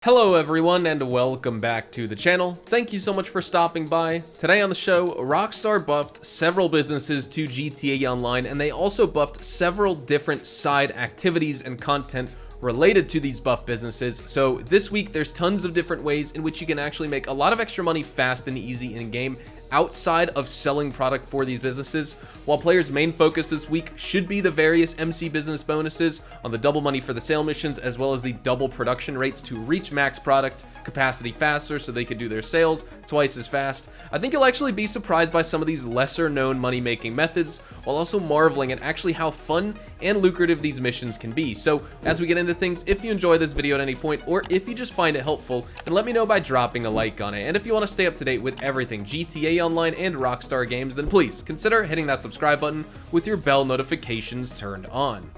Hello everyone and welcome back to the channel. Thank you so much for stopping by. Today on the show, Rockstar buffed several businesses to GTA Online, and they also buffed several different side activities and content related to these buff businesses. So this week there's tons of different ways in which you can actually make a lot of extra money fast and easy in game outside of selling product for these businesses, while players' main focus this week should be the various MC business bonuses on the double money for the sale missions, as well as the double production rates to reach max product capacity faster so they could do their sales twice as fast. I think you'll actually be surprised by some of these lesser known money making methods, while also marveling at actually how fun and lucrative these missions can be. So as we get into things, if you enjoy this video at any point, or if you just find it helpful, then let me know by dropping a like on it. And if you want to stay up to date with everything GTA Online and Rockstar games, then please consider hitting that subscribe button with your bell notifications turned on.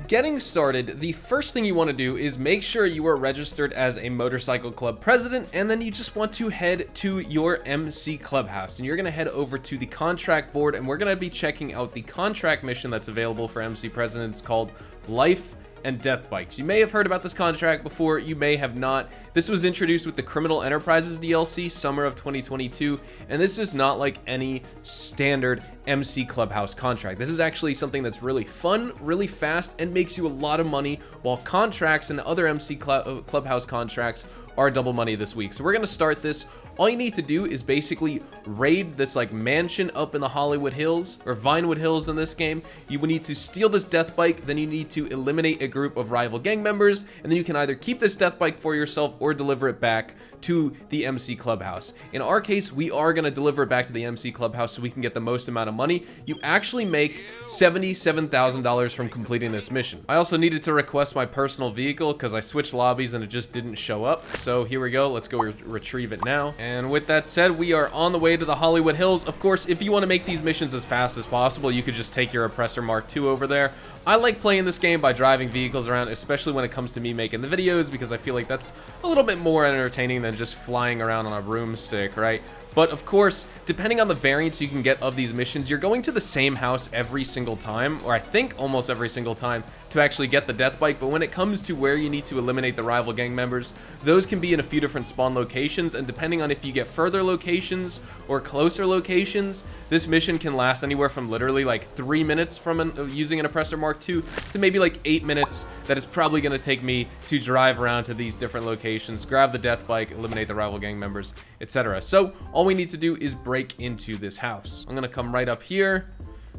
Getting started, the first thing you want to do is make sure you are registered as a motorcycle club president, and then you just want to head to your MC clubhouse, and you're going to head over to the contract board, and we're going to be checking out the contract mission that's available for MC presidents called Life and Death Bikes. You may have heard about this contract before, you may have not. This was introduced with the Criminal Enterprises DLC summer of 2022, and this is not like any standard MC Clubhouse contract. This is actually something that's really fun, really fast, and makes you a lot of money, while contracts and other MC Clubhouse contracts are double money this week. So we're gonna start this. All you need to do is basically raid this like mansion up in the Hollywood Hills, or Vinewood Hills in this game. You will need to steal this death bike, then you need to eliminate a group of rival gang members, and then you can either keep this death bike for yourself or deliver it back to the MC Clubhouse. In our case, we are going to deliver it back to the MC Clubhouse so we can get the most amount of money. You actually make $77,000 from completing this mission. I also needed to request my personal vehicle because I switched lobbies and it just didn't show up. So here we go. Let's go retrieve it now. And with that said, we are on the way to the Hollywood Hills. Of course, if you want to make these missions as fast as possible, you could just take your Oppressor Mark II over there. I like playing this game by driving vehicles around, especially when it comes to me making the videos, because I feel like that's a little bit more entertaining than just flying around on a broomstick, right? But of course, depending on the variants you can get of these missions, you're going to the same house every single time, or I think almost every single time, to actually get the death bike. But when it comes to where you need to eliminate the rival gang members, those can be in a few different spawn locations, and depending on if you get further locations or closer locations, this mission can last anywhere from literally like 3 minutes from using an Oppressor Mark II to maybe like 8 minutes. That is probably going to take me to drive around to these different locations, grab the death bike, eliminate the rival gang members, etc. So all we need to do is break into this house. I'm gonna come right up here,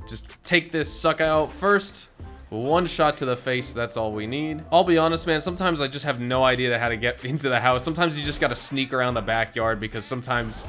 just take this sucker out first. One shot to the face, that's all we need. I'll be honest, man, sometimes I just have no idea how to get into the house. Sometimes you just gotta sneak around the backyard, because sometimes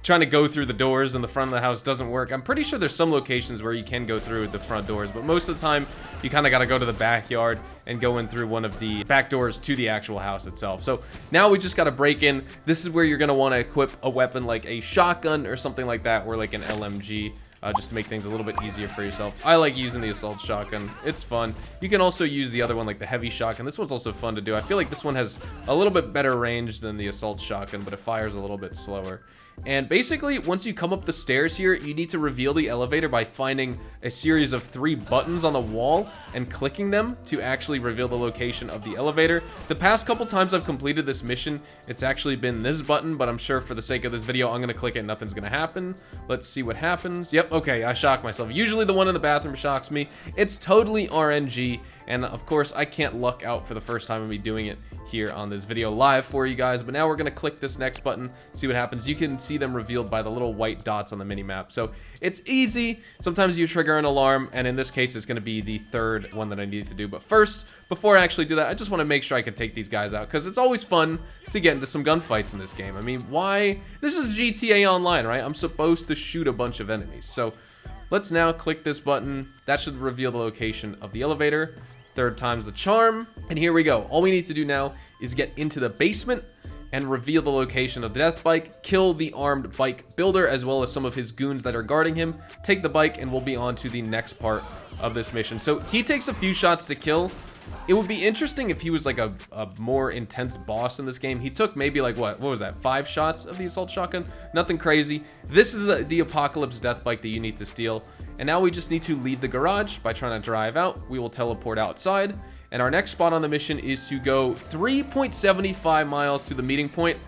trying to go through the doors in the front of the house doesn't work. I'm pretty sure there's some locations where you can go through the front doors, but most of the time you kind of got to go to the backyard and go in through one of the back doors to the actual house itself. So now we just got to break in. This is where you're going to want to equip a weapon like a shotgun or something like that, or like an LMG. Just to make things a little bit easier for yourself. I like using the assault shotgun. It's fun. You can also use the other one, like the heavy shotgun. This one's also fun to do. I feel like this one has a little bit better range than the assault shotgun, but it fires a little bit slower. And basically, once you come up the stairs here, you need to reveal the elevator by finding a series of 3 buttons on the wall and clicking them to actually reveal the location of the elevator. The past couple times I've completed this mission, it's actually been this button, but I'm sure for the sake of this video, I'm going to click it, nothing's going to happen. Let's see what happens. Yep, okay, I shocked myself. Usually the one in the bathroom shocks me. It's totally RNG, and of course, I can't luck out for the first time of me doing it here on this video live for you guys. But now we're going to click this next button, see what happens. You can see them revealed by the little white dots on the mini-map. So it's easy. Sometimes you trigger an alarm, and in this case, it's going to be the third one that I need to do. But first, before I actually do that, I just want to make sure I can take these guys out, because it's always fun to get into some gunfights in this game. I mean, why? This is GTA Online, right? I'm supposed to shoot a bunch of enemies. So let's now click this button. That should reveal the location of the elevator. Third time's the charm. And here we go. All we need to do now is get into the basement and reveal the location of the death bike, kill the armed bike builder as well as some of his goons that are guarding him, take the bike, and we'll be on to the next part of this mission. So he takes a few shots to kill, It would be interesting if he was like a more intense boss in this game. He took maybe like, what was that, 5 shots of the assault shotgun? Nothing crazy. This is the Apocalypse death bike that you need to steal. And now we just need to leave the garage by trying to drive out. We will teleport outside. And our next spot on the mission is to go 3.75 miles to the meeting point.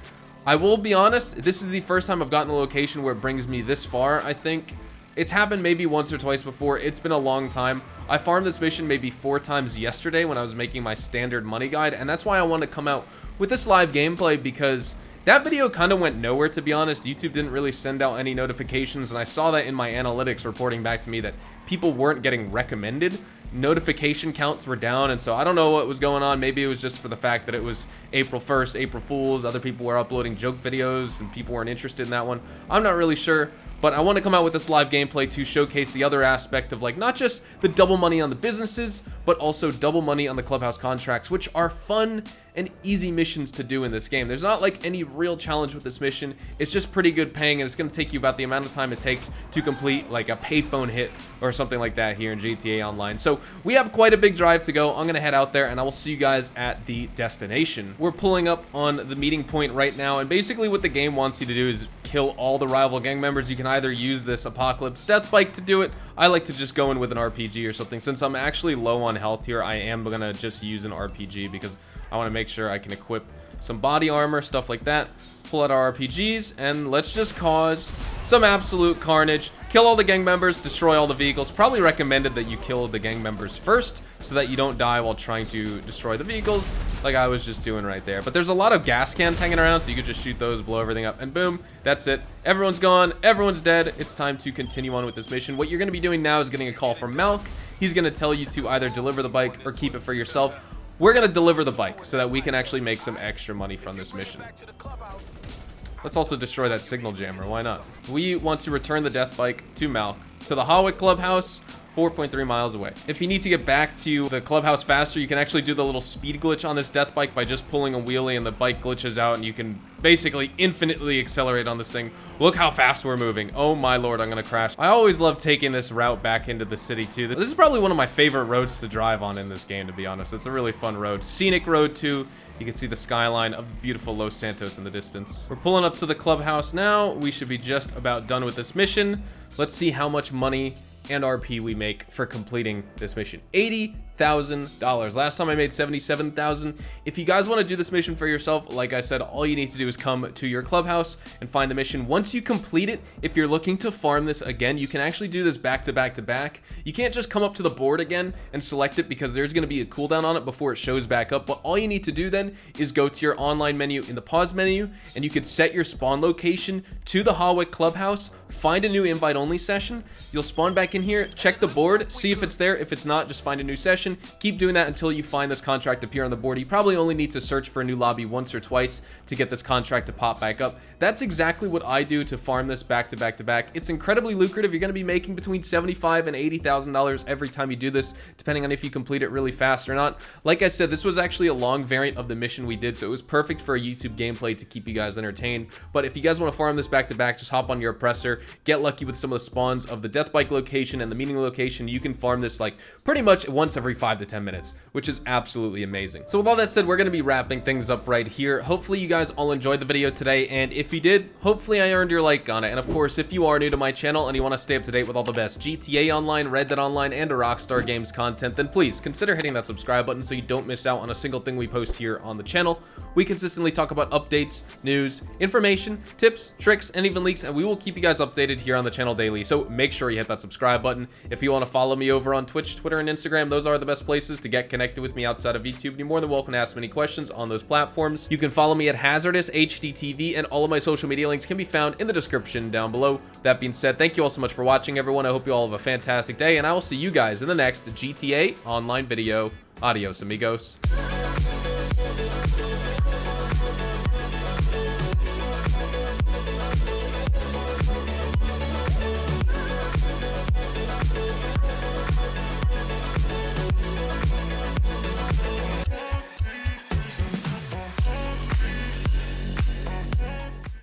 I will be honest, this is the first time I've gotten a location where it brings me this far, I think. It's happened maybe once or twice before. It's been a long time. I farmed this mission maybe 4 times yesterday when I was making my standard money guide, and that's why I wanted to come out with this live gameplay, because that video kind of went nowhere, to be honest. YouTube didn't really send out any notifications, and I saw that in my analytics reporting back to me that people weren't getting recommended. Notification counts were down, and so I don't know what was going on. Maybe it was just for the fact that it was April 1st, April Fools. Other people were uploading joke videos and people weren't interested in that one. I'm not really sure, but I want to come out with this live gameplay to showcase the other aspect of, like, not just the double money on the businesses, but also double money on the clubhouse contracts, which are fun and easy missions to do in this game. There's not like any real challenge with this mission. It's just pretty good paying, and it's going to take you about the amount of time it takes to complete like a payphone hit or something like that here in GTA Online. So we have quite a big drive to go. I'm going to head out there, and I will see you guys at the destination. We're pulling up on the meeting point right now, and basically what the game wants you to do is kill all the rival gang members. You can either use this Apocalypse death bike to do it. I like to just go in with an RPG or something. Since I'm actually low on health here, I am going to just use an RPG because I want to make sure I can equip some body armor, stuff like that. Pull out our RPGs, and let's just cause some absolute carnage. Kill all the gang members, destroy all the vehicles. Probably recommended that you kill the gang members first so that you don't die while trying to destroy the vehicles like I was just doing right there. But there's a lot of gas cans hanging around, so you could just shoot those, blow everything up, and boom, that's it. Everyone's gone, everyone's dead. It's time to continue on with this mission. What you're going to be doing now is getting a call from Malk. He's going to tell you to either deliver the bike or keep it for yourself. We're going to deliver the bike so that we can actually make some extra money from this mission. Let's also destroy that signal jammer. Why not? We want to return the death bike to Malk, to the Hawick Clubhouse, 4.3 miles away. If you need to get back to the clubhouse faster, you can actually do the little speed glitch on this death bike by just pulling a wheelie, and the bike glitches out, and you can basically infinitely accelerate on this thing. Look how fast we're moving. Oh my lord, I'm gonna crash. I always love taking this route back into the city too. This is probably one of my favorite roads to drive on in this game, to be honest. It's a really fun road. Scenic road too. You can see the skyline of beautiful Los Santos in the distance. We're pulling up to the clubhouse now. We should be just about done with this mission. Let's see how much money and RP we make for completing this mission. $80,000. Last time I made $77,000. If you guys want to do this mission for yourself, like I said, all you need to do is come to your clubhouse and find the mission. Once you complete it, if you're looking to farm this again, you can actually do this back to back to back. You can't just come up to the board again and select it because there's going to be a cooldown on it before it shows back up. But all you need to do then is go to your online menu in the pause menu, and you could set your spawn location to the Hawick Clubhouse. Find a new invite only session. You'll spawn back in here, check the board, see if it's there. If it's not, just find a new session. Keep doing that until you find this contract appear on the board. You probably only need to search for a new lobby once or twice to get this contract to pop back up. That's exactly what I do to farm this back to back to back. It's incredibly lucrative. You're going to be making between $75,000 and $80,000 every time you do this, depending on if you complete it really fast or not. Like I said, this was actually a long variant of the mission we did, so it was perfect for a YouTube gameplay to keep you guys entertained. But if you guys want to farm this back to back, just hop on your oppressor, get lucky with some of the spawns of the death bike location and the meeting location. You can farm this like pretty much once every 5 to 10 minutes, which is absolutely amazing. So with all that said, we're going to be wrapping things up right here. Hopefully you guys all enjoyed the video today, and if you did, hopefully I earned your like on it. And of course, if you are new to my channel and you want to stay up to date with all the best GTA Online, Red Dead Online, and Rockstar Games content, then please consider hitting that subscribe button so you don't miss out on a single thing we post here on the channel. We consistently talk about updates, news, information, tips, tricks, and even leaks, and we will keep you guys updated here on the channel daily, so make sure you hit that subscribe button. If you want to follow me over on Twitch, Twitter, and Instagram, those are the best places to get connected with me outside of YouTube. You're more than welcome to ask me any questions on those platforms. You can follow me at Hazardous HDTV, and all of my social media links can be found in the description down below. That being said, thank you all so much for watching, everyone. I hope you all have a fantastic day, and I will see you guys in the next GTA Online video. Adios, amigos.